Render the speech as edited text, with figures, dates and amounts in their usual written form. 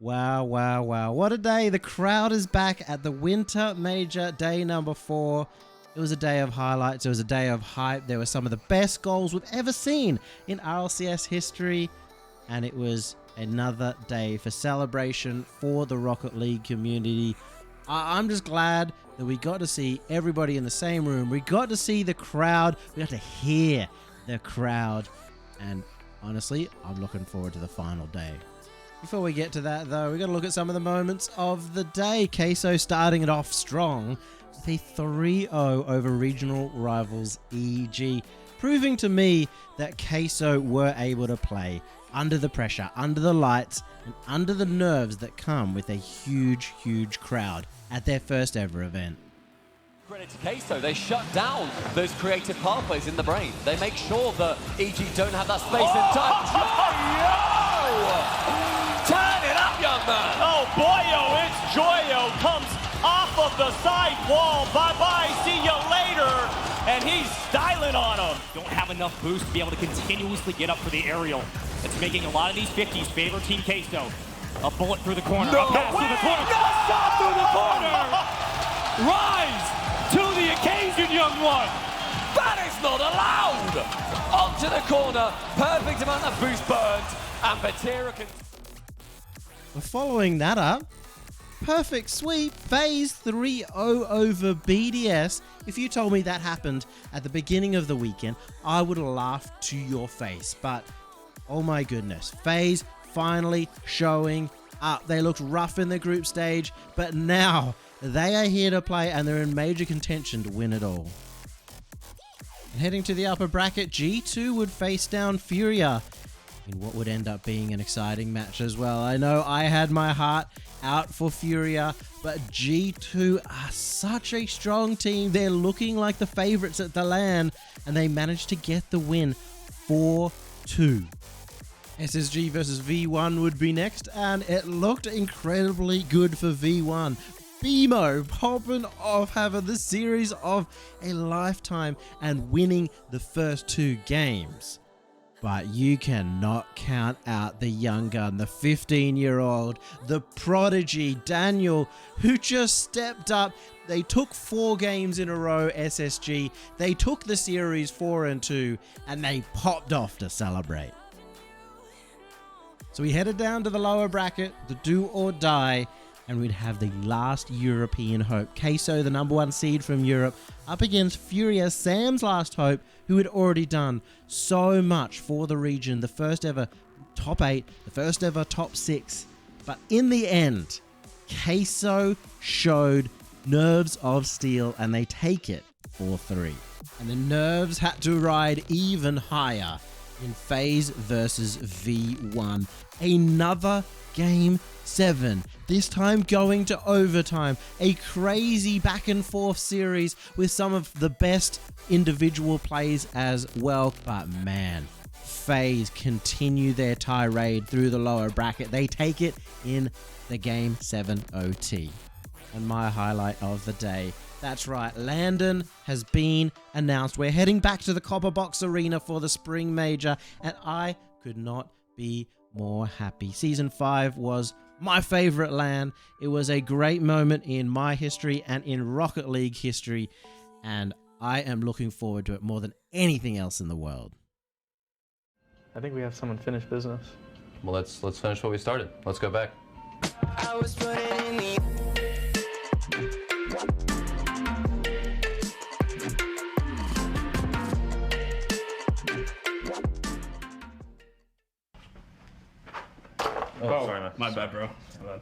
Wow, wow, wow. What a day. The crowd is back at the Winter Major, day number 4. It was a day of highlights. It was a day of hype. There were some of the best goals we've ever seen in RLCS history. And it was another day for celebration for the Rocket League community. I'm just glad that we got to see everybody in the same room. We got to see the crowd. We got to hear the crowd. And honestly, I'm looking forward to the final day. Before we get to that, though, we got to look at some of the moments of the day. Queso starting it off strong with a 3-0 over regional rivals EG, proving to me that Queso were able to play under the pressure, under the lights, and under the nerves that come with a huge, huge crowd at their first ever event. Credit to Queso, they shut down those creative pathways in the brain. They make sure that EG don't have that space and time. Joyo! Turn it up, young man! Oh, boyo, it's Joyo. Comes off of the side wall. Bye-bye, see you later. And he's styling on him. Don't have enough boost to be able to continuously get up for the aerial. It's making a lot of these 50s favor Team Queso. A bullet through the corner, a pass through the corner, a shot through the corner! Rise to the occasion, young one! That is not allowed! Onto the corner, perfect amount of boost burned, and Vatira can... Following that up, perfect sweep, FaZe 3-0 over BDS. If you told me that happened at the beginning of the weekend, I would have laughed to your face. But, oh my goodness, FaZe finally showing up. They looked rough in the group stage, but now they are here to play and they're in major contention to win it all. And heading to the upper bracket, G2 would face down Furia in what would end up being an exciting match as well. I know I had my heart out for Furia, but G2 are such a strong team. They're looking like the favorites at the LAN, and they managed to get the win 4-2. SSG versus V1 would be next, and it looked incredibly good for V1. BMO popping off, having the series of a lifetime and winning the first 2 games. But you cannot count out the young gun, the 15-year-old, the prodigy, Daniel, who just stepped up. They took 4 games in a row, SSG. They took the series 4-2, and they popped off to celebrate. So we headed down to the lower bracket, the do or die, and we'd have the last European hope. Queso, the number 1 seed from Europe, up against Furia, Sam's last hope, who had already done so much for the region. The first ever top 8, the first ever top 6. But in the end, Queso showed nerves of steel, and they take it 4-3. And the nerves had to ride even higher in FaZe versus V1. Another Game 7, this time going to overtime. A crazy back and forth series with some of the best individual plays as well. But man, FaZe continue their tirade through the lower bracket. They take it in the Game 7 OT. And my highlight of the day, that's right, Landon has been announced. We're heading back to the Copper Box Arena for the Spring Major, and I could not be more happy. Season 5 was my favorite LAN. It was a great moment in my history and in Rocket League history, and I am looking forward to it more than anything else in the world. I think we have some unfinished business. Well, let's finish what we started. Let's go back. I was putting in the Oh, sorry, man. My bad, bro. My bad.